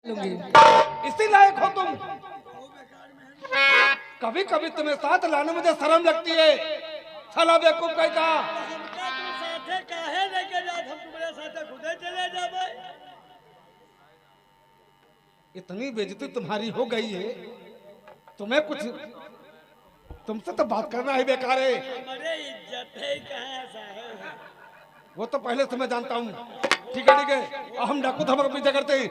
लूंगी। इसी लायक हो तुम। कभी कभी तुम्हें साथ लाने मुझे शर्म लगती है। साला बेवकूफ कहता इतनी बेइज्जती तुम्हारी हो गई है। तुम्हें कुछ तुमसे तो बात करना ही बेकार है। वो तो पहले से मैं जानता हूँ। ठीक है हम डाकू धमक पीछे करते हैं।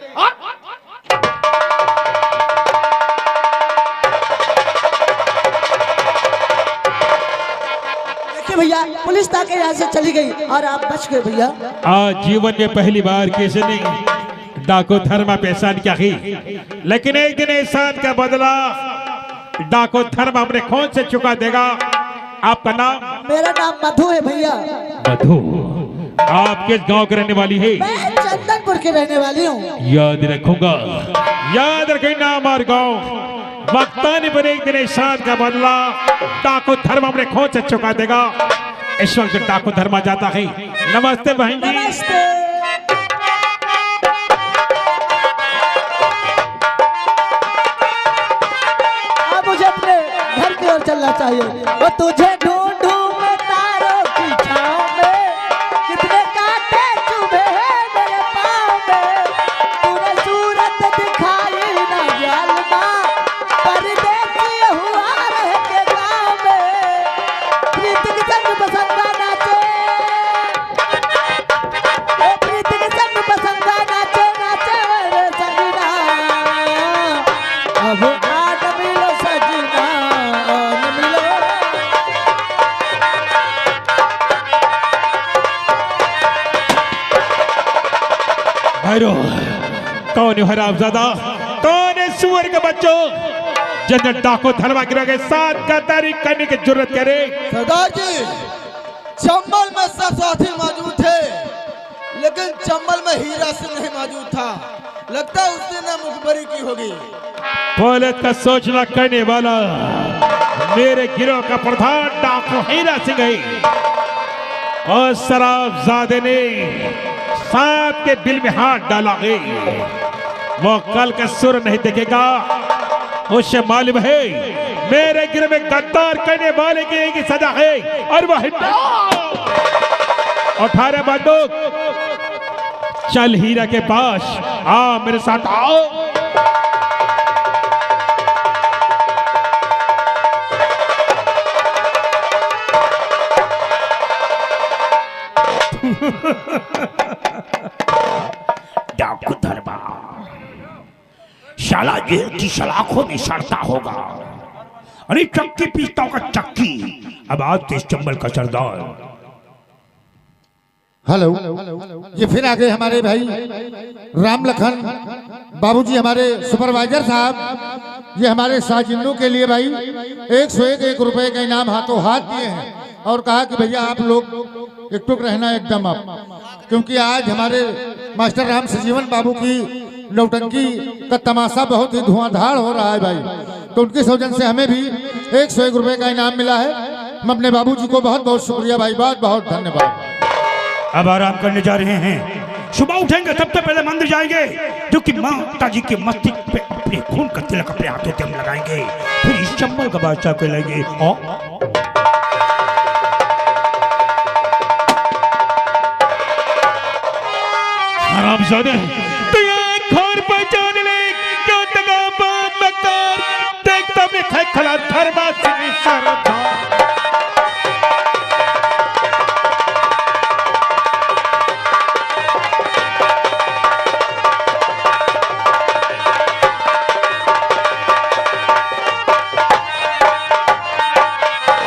देखिए भैया, पुलिस ताके यहाँ से चली गई और आप बच गए भैया। आज जीवन में पहली बार किसी ने डाकू धर्मा पे एहसान किया ही, लेकिन एक दिन एहसान का बदला डाकू धर्मा अपने खून से चुका देगा। आपका नाम? मेरा नाम मधु है भैया। मधु? आप किस गांव के रहने वाली है? मैं चंदनपुर की रहने वाली हूँ। याद रखूंगा, याद रखें नाम और गांव। वक्तानी पर एक दिन एहसान का बदला डाकू धर्मा अपने खून से चुका देगा। इस वक्त डाकू धर्मा जाता है। नमस्ते बहन जी। नमस्ते। अब मुझे अपने घर की ओर चलना चाहिए। वो तुझे ढूंढूं मैं तारों की छांव में, कितने कांटे चुभे हैं मेरे पाँव में। तूने सूरत दिखाई ना जालमा, परदेसी हुआ रह के गाँव में। प्रीति की संग बसंगा नाचे, ओ प्रीति की संग बसंगा नाचे नाचे मेरे सजना। अब आज मिलो सजना, आज मिलो। भैरो, कौन है हरामजादा? कौन है सुअर के बच्चों जिन्हें डाकू धर्मा गिरा के साथ गद्दारी करने की जरूरत करे? सरदार जी, चंबल में सब साथी मौजूद थे, लेकिन चंबल में हीरा सिंह नहीं मौजूद था। लगता है उस दिन मुखबरी की होगी। पुलिस का सोचना करने वाला मेरे गिरोह का प्रधान डाकू हीरा सिंह है। और शराबजादे ने सांप के बिल में हाथ डाला है। वो कल का सुर नहीं देखेगा। उसे मालूम है मेरे गिरोह में गद्दार करने वाले की एक ही सजा है, और वह है 18 बंदूक। चल हीरा के पास, आ मेरे साथ आओ। डाकू धर्मा शाला जेल की सलाखों में सड़ता होगा। अरे चक्की पीसता होगा चक्की। अब आज तो इस चंबल का सरदार। हेलो, ये फिर आ गए हमारे भाई राम लखन बाबूजी, हमारे सुपरवाइजर साहब। ये हमारे साजिंदों के लिए भाई 101 रुपए का इनाम हाथों हाथ दिए हैं, और कहा कि भैया आप लोग एकटुक रहना एकदम आप, क्योंकि आज हमारे मास्टर राम सजीवन बाबू की नौटंकी का तमाशा बहुत ही धुआंधार हो रहा है भाई। तो उनके सौजन से हमें भी 101 रुपए का इनाम मिला है। हम अपने बाबूजी को बहुत बहुत शुक्रिया भाई, बहुत बहुत धन्यवाद। अब आराम करने जा रहे हैं। सुबह उठेंगे सबसे पहले मंदिर जाएंगे, जो कि माता जी के मस्तिष्क पे अपने खून का तिलक अपने हाथों से हम लगाएंगे। फिर इस चंबल का बादशाह को लेंगे। हरामजादे, तू ये खोर पहचान ले, क्यों दगाबाज मक्कार, देखता मैं खला धर्मा सिंह सरदार।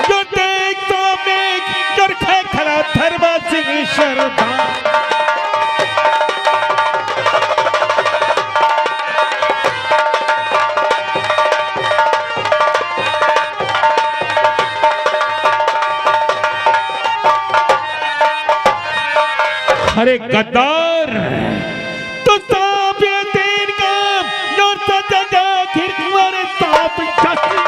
जो देखता मैं खला धर्मा सिंह सरदार। अरे गद्दार, तो सांप ये तीन काम जो सजा आखिर तुम्हारे सांप छसी।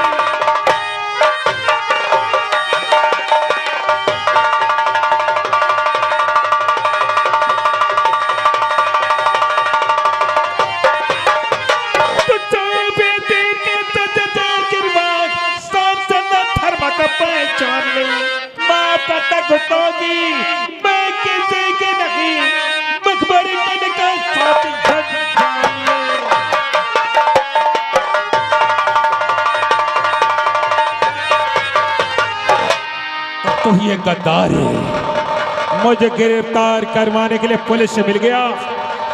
गुस्ताखी मैं किसी की नहीं मखबरी करने का साथ तो ये गद्दार है मुझे गिरफ्तार करवाने के लिए पुलिस से मिल गया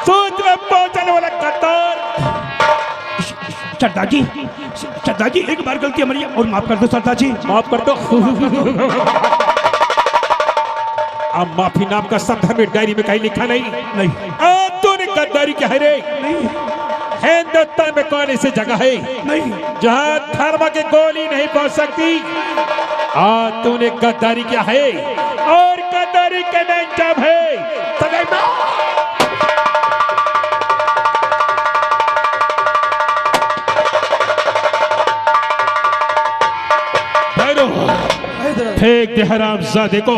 सूत्र में पहुंचने वाला गद्दार। सरदार जी एक बार गलती हमारी है और माफ कर दो सरदार जी, माफ कर दो। अब माफी नाम का शब्द हमें डायरी में कहीं लिखा नहीं। तूने गद्दारी क्या है रे? हिंदुस्तान में कौन ऐसी जगह है जहां धर्म की गोली नहीं पहुंच सकती? तूने गद्दारी क्या है और गद्दारी का अंजाम है फेंक दे हरामजादे को।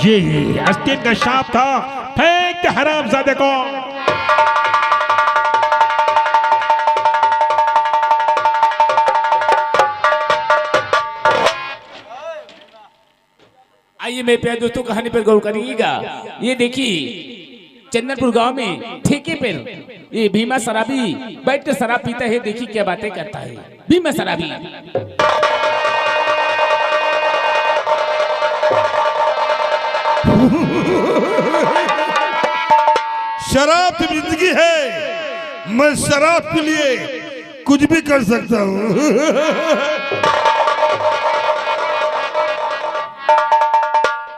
ये अस्तीन का शाप था, फेंक दे हरामजादे को। आइए मेरे प्यारे दोस्तों, कहानी पर गौर करिएगा। ये देखिए चंदनपुर गांव में ठेके पर ये भीमा शराबी बैठ कर शराब पीता है। देखिए क्या बातें करता है भीमा शराबी। शराब की जिंदगी है, मैं शराब के लिए कुछ भी कर सकता हूँ।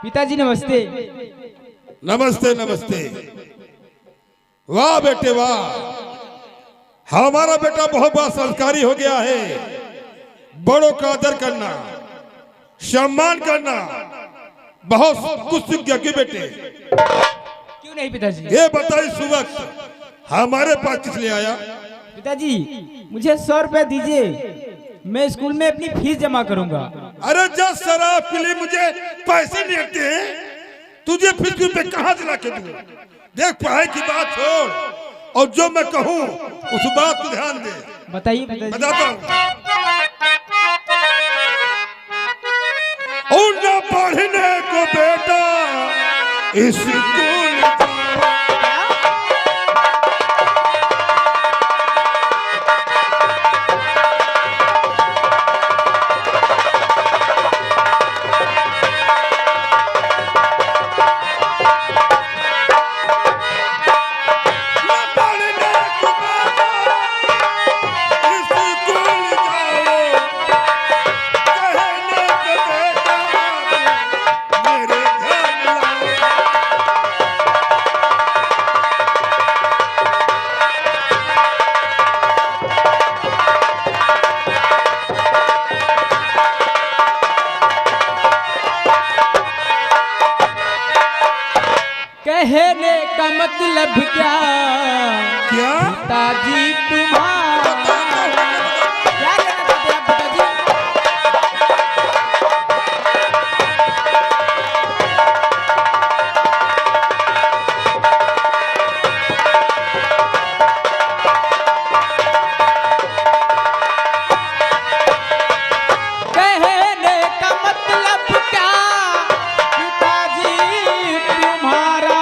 पिताजी नमस्ते। नमस्ते नमस्ते। वाह बेटे वाह, हमारा बेटा बहुत बड़ा संस्कारी हो गया है। बड़ों का आदर करना, सम्मान करना, बहुत कुछ सीख गया। क्यों बेटे? क्यों नहीं पिताजी? ये बताइए इस वक्त हमारे पास किस लिए आया? पिताजी मुझे 100 रुपए दीजिए, मैं स्कूल में अपनी फीस जमा करूंगा। अरे जब शराब के लिए मुझे पैसे नहीं आते हैं, तुझे फीस पे कहाँ से ला के दूं? देख पढ़ाई की बात छोड़ और जो मैं कहूँ उस बात को ध्यान दे। बताइए पिताजी। बताता हूँ। और न पढ़ने को बेटा स्कूल कहने का मतलब क्या? क्या? पिताजी तुम्हारा क्या कहना चाहते हैं आप पिताजी? कहने का मतलब क्या? पिताजी तुम्हारा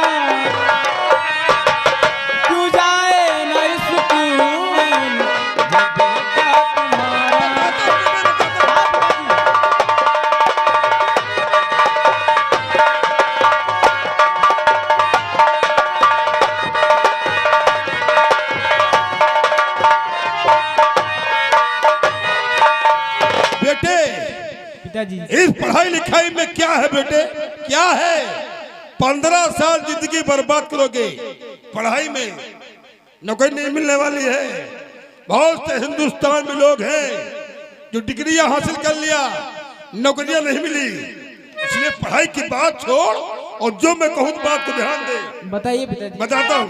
क्यों जाए न स्कूल जब बेटा तुम्हारा। बेटे पिताजी इस पढ़ाई लिखाई में क्या है बेटे? क्या है? 15 साल जिंदगी बर्बाद करोगे पढ़ाई में, नौकरी नहीं मिलने वाली है। बहुत से हिंदुस्तान में लोग हैं जो डिग्रियां हासिल कर लिया, नौकरियां नहीं मिली। इसलिए पढ़ाई की बात छोड़ और जो मैं कहूँ बात को ध्यान दे। बताइए पिताजी। बताता हूँ।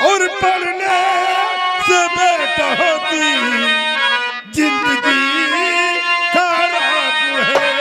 और पढ़ने से बेटा होती जिंदगी खराब है।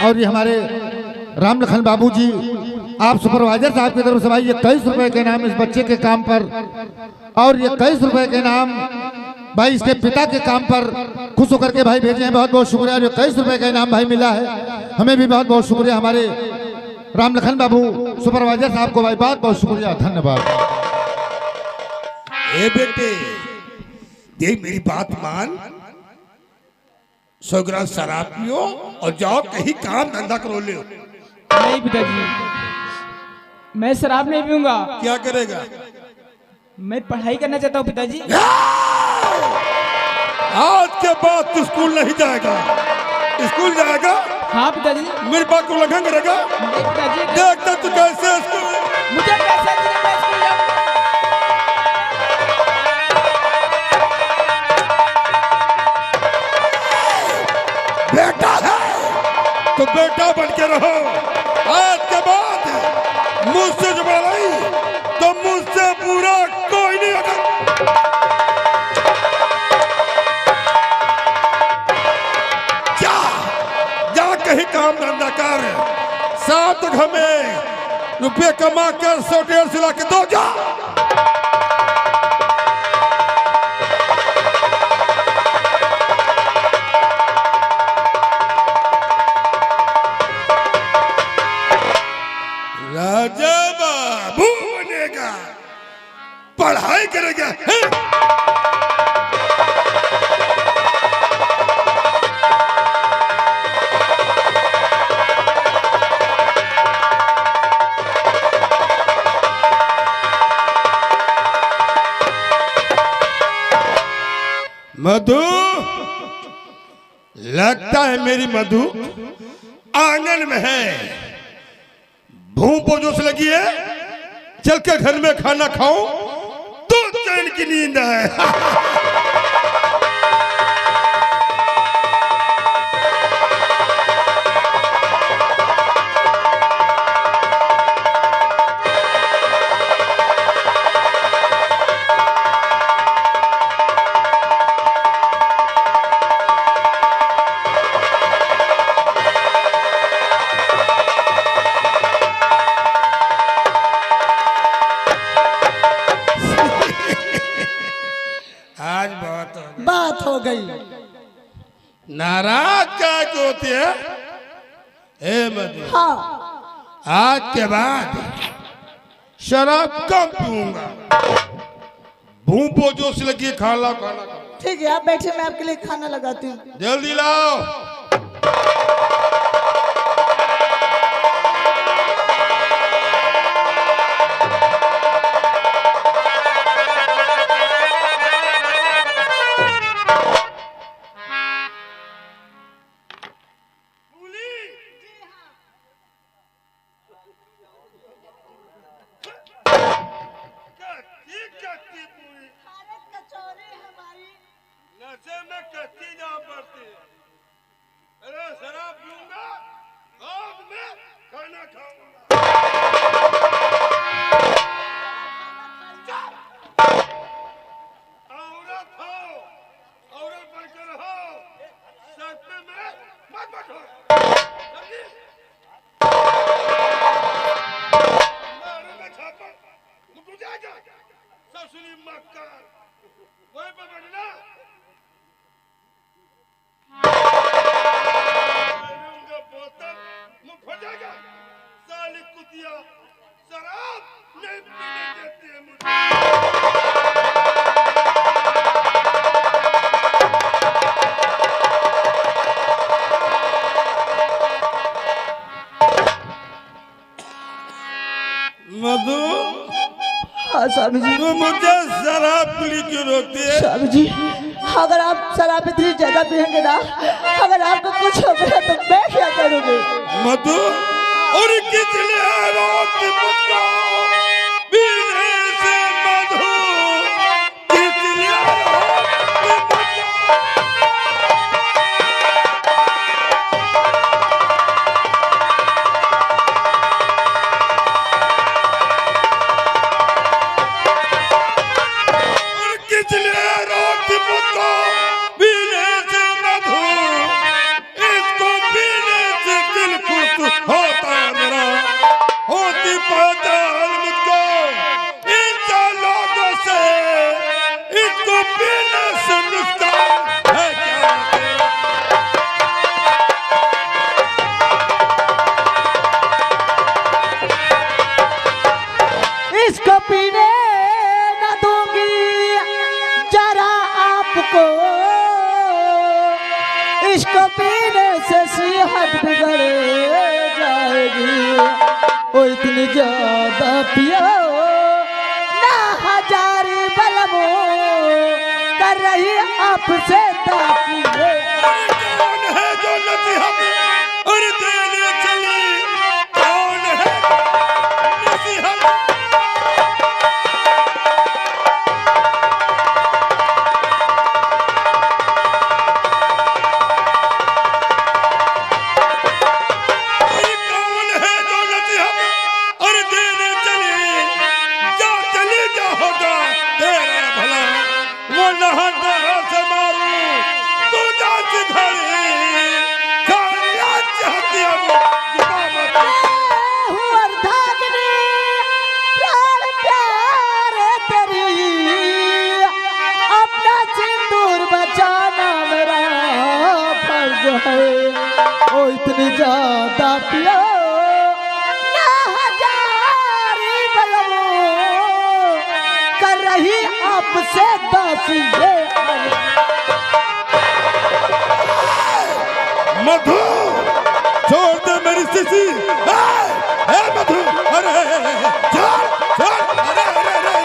और ये हमारे राम लखन बाबू जी, आप सुपरवाइजर साहब की तरफ से भाई ये 23 रुपए के नाम इस बच्चे के काम पर, और ये 23 रुपए के नाम भाई इसके पिता के काम पर खुश होकर के भाई भेजे हैं। बहुत बहुत शुक्रिया। जो 23 रुपए का इनाम भाई मिला है, हमें भी बहुत बहुत शुक्रिया। हमारे राम लखन बाबू सुपरवाइजर साहब को भाई बहुत बहुत शुक्रिया, धन्यवाद। ए बेटे, देख मेरी बात मान, 100 ग्राम शराब पियो और जाओ कहीं काम धंधा करो ले। नहीं पिताजी, मैं शराब नहीं पीऊंगा। क्या करेगा? मैं पढ़ाई करना चाहता हूँ पिताजी। आज के बाद तू स्कूल नहीं जाएगा। स्कूल जाएगा? हाँ पिताजी। मेरी बात को उल्लंघन करेगा? नहीं पिताजी। देखता तू कैसे स्कूल। मुझे कैसे मैं स्कूल जाऊँ? बेटा है तो बेटा बन के रहो। आज के बाद मुझसे जो लड़ाई तो मुझसे पूरा कोई नहीं होगा। जा जा कहीं काम धंधा कर, 7 हमें रुपये कमा कर 100-150 ला के दो। जा राजा बाबू बनेगा, पढ़ाई करेगा। मधु, लगता है मेरी मधु आंगन में है। भूख जोश लगी है, चल के घर में खाना खाऊं तो चैन की नींद है। आज बात हो गई। नाराज क्या होती है? हे मधु, हाँ आज के बाद शराब कम पीऊंगा। भूखो जोश लगी, खाना खाना खाना। ठीक है, आप बैठे, मैं आपके लिए खाना लगाती हूँ। जल्दी लाओ। नशे में कच्ची जा पड़ती है। अरे शराब पीऊंगा, बाद में खाना खाऊंगा। औरत हो, औरत बनकर रहो, सपने में मत बैठो। मारूंगा छापा, मुझको जाएगा। ससुरी मक्कार, वहीं पर बैठना। साली कुतिया शराब नहीं पीने देती है मुझे। मधु, हाँ स्वामी जी। तू मुझे शराब पीने क्यों रोकती है? स्वामी जी, अगर आप शराब इतनी ज्यादा पियेंगे ना, अगर आपको कुछ हो गया तो मैं क्या करूँगी? मधु, और कितने रात मुझको पीने से मधु, कितने रात मुझको पीने से मधु, इसको पीने से दिल पहचान मुझको इन लोगों से, इनको पीने से नुकसान है क्या? इसको पीने न दूंगी जरा आपको, इसको पीने से सेहत बिगड़ जाएगी। ओ इतनी ज्यादा पियो ना हजारी बलमो, कर रही आपसे दासी है। कौन है जो नसीहत और देने चली? कौन है नसीहत? कौन है जो नसीहत और देने चली? जा चली जाओगा तेरा भला, वो नहाता से मारू तू जा घड़ी खाया चाहती हम हूँ अर्धांगिनी, प्राण प्यारे तेरी, अपना सिंदूर बचाना मेरा फर्ज है। ओ इतनी ज्यादा पियो ना हजारी बलमो, कर रही आपसे दासी ये। मधु छोड़ दे मेरी सिसी, ए मधु, अरे छोड़ छोड़, अरे अरे अरे अरे,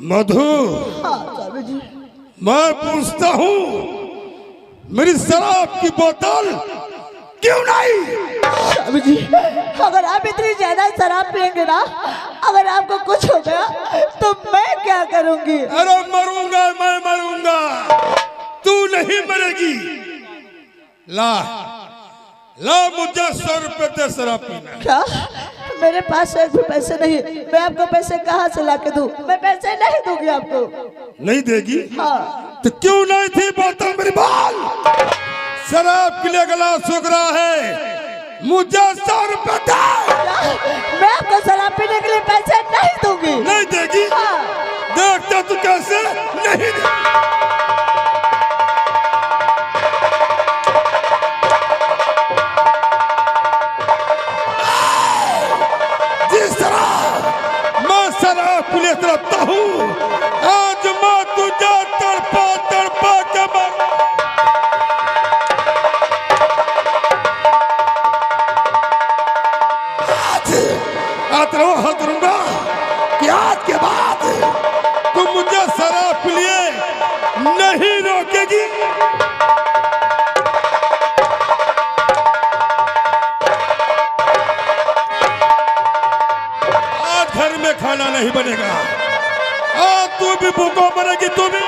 मधु हाँ स्वामी जी। मैं पूछता हूँ मेरी शराब की बोतल क्यों नहीं? स्वामी जी, अगर आप इतनी ज्यादा शराब पियेंगे ना, अगर आपको कुछ हो गया तो मैं क्या करूंगी? अरे मरूंगा, मैं मरूंगा, तू नहीं मरेगी। ला ला मुझे 100 रुपए दे शराब पीना। क्या? मेरे पास एक भी पैसे नहीं, मैं आपको पैसे कहाँ से ला के दूं? मैं पैसे नहीं दूंगी आपको। नहीं देगी? हाँ। तो क्यों नहीं थी बोतल मेरी बाल? शराब के लिए गला सूख रहा है, मुझे 100 रुपए दे। मैं आपको शराब पीने के लिए पैसे नहीं दूंगी। नहीं देगी? हाँ। देखता तू कैसे नहीं देगी। जिस तरह मैं शराब पुलिस रखता हूँ, आज मैं तुझे तड़पा तड़पा के मर। आज वो हल करूंगा कि आज के बाद तुम मुझे शराब के लिए नहीं रोकेगी। आज घर में खाना नहीं बनेगा, आज तू भी भूखों मरेगी, तू भी।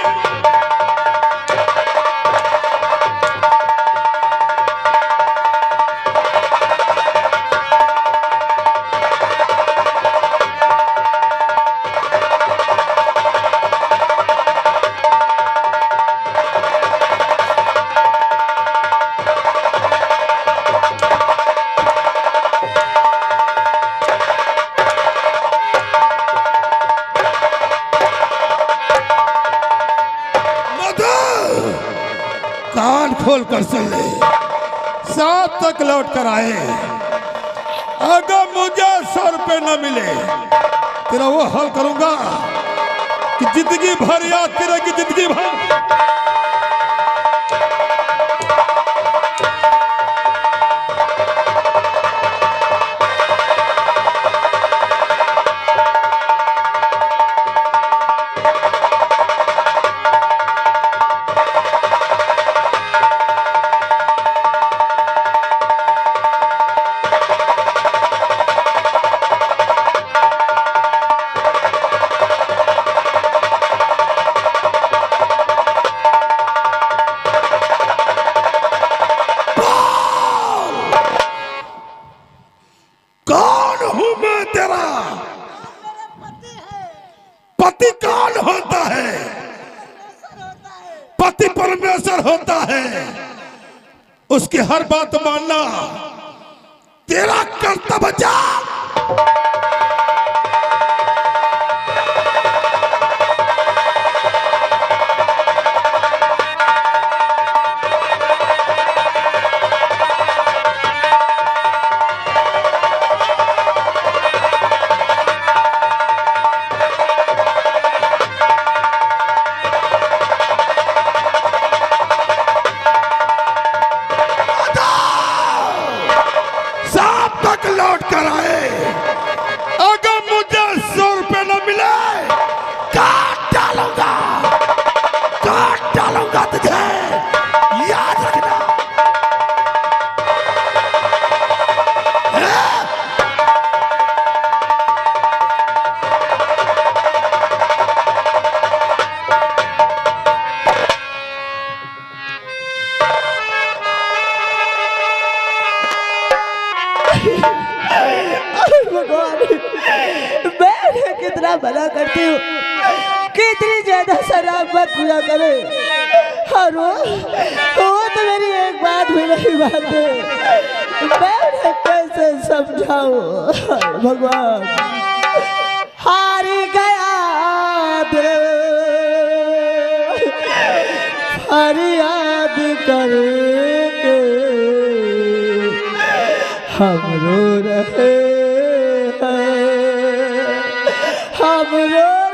कान खोल कर सुन ले, सात तक लौट कर आए। अगर मुझे 100 रुपए न मिले, तेरा वो हल करूंगा कि जिंदगी भर याद करेगी, जिंदगी भर। पति परमेश्वर होता है, उसकी हर बात मानना तेरा कर्तव्य जा। लौट कर आए, अगर मुझे 100 रुपए न मिले काट डालूंगा तुझे, याद रखना। भगवान, मैं कितना भला करती हूँ, कितनी ज्यादा शराब मत पिया करे। और वो तो मेरी एक बात भी नहीं मानते, मैं कैसे समझाऊं। भगवान, हारी गया दिल फरियाद करके, हम रो रहे हैं, हम रो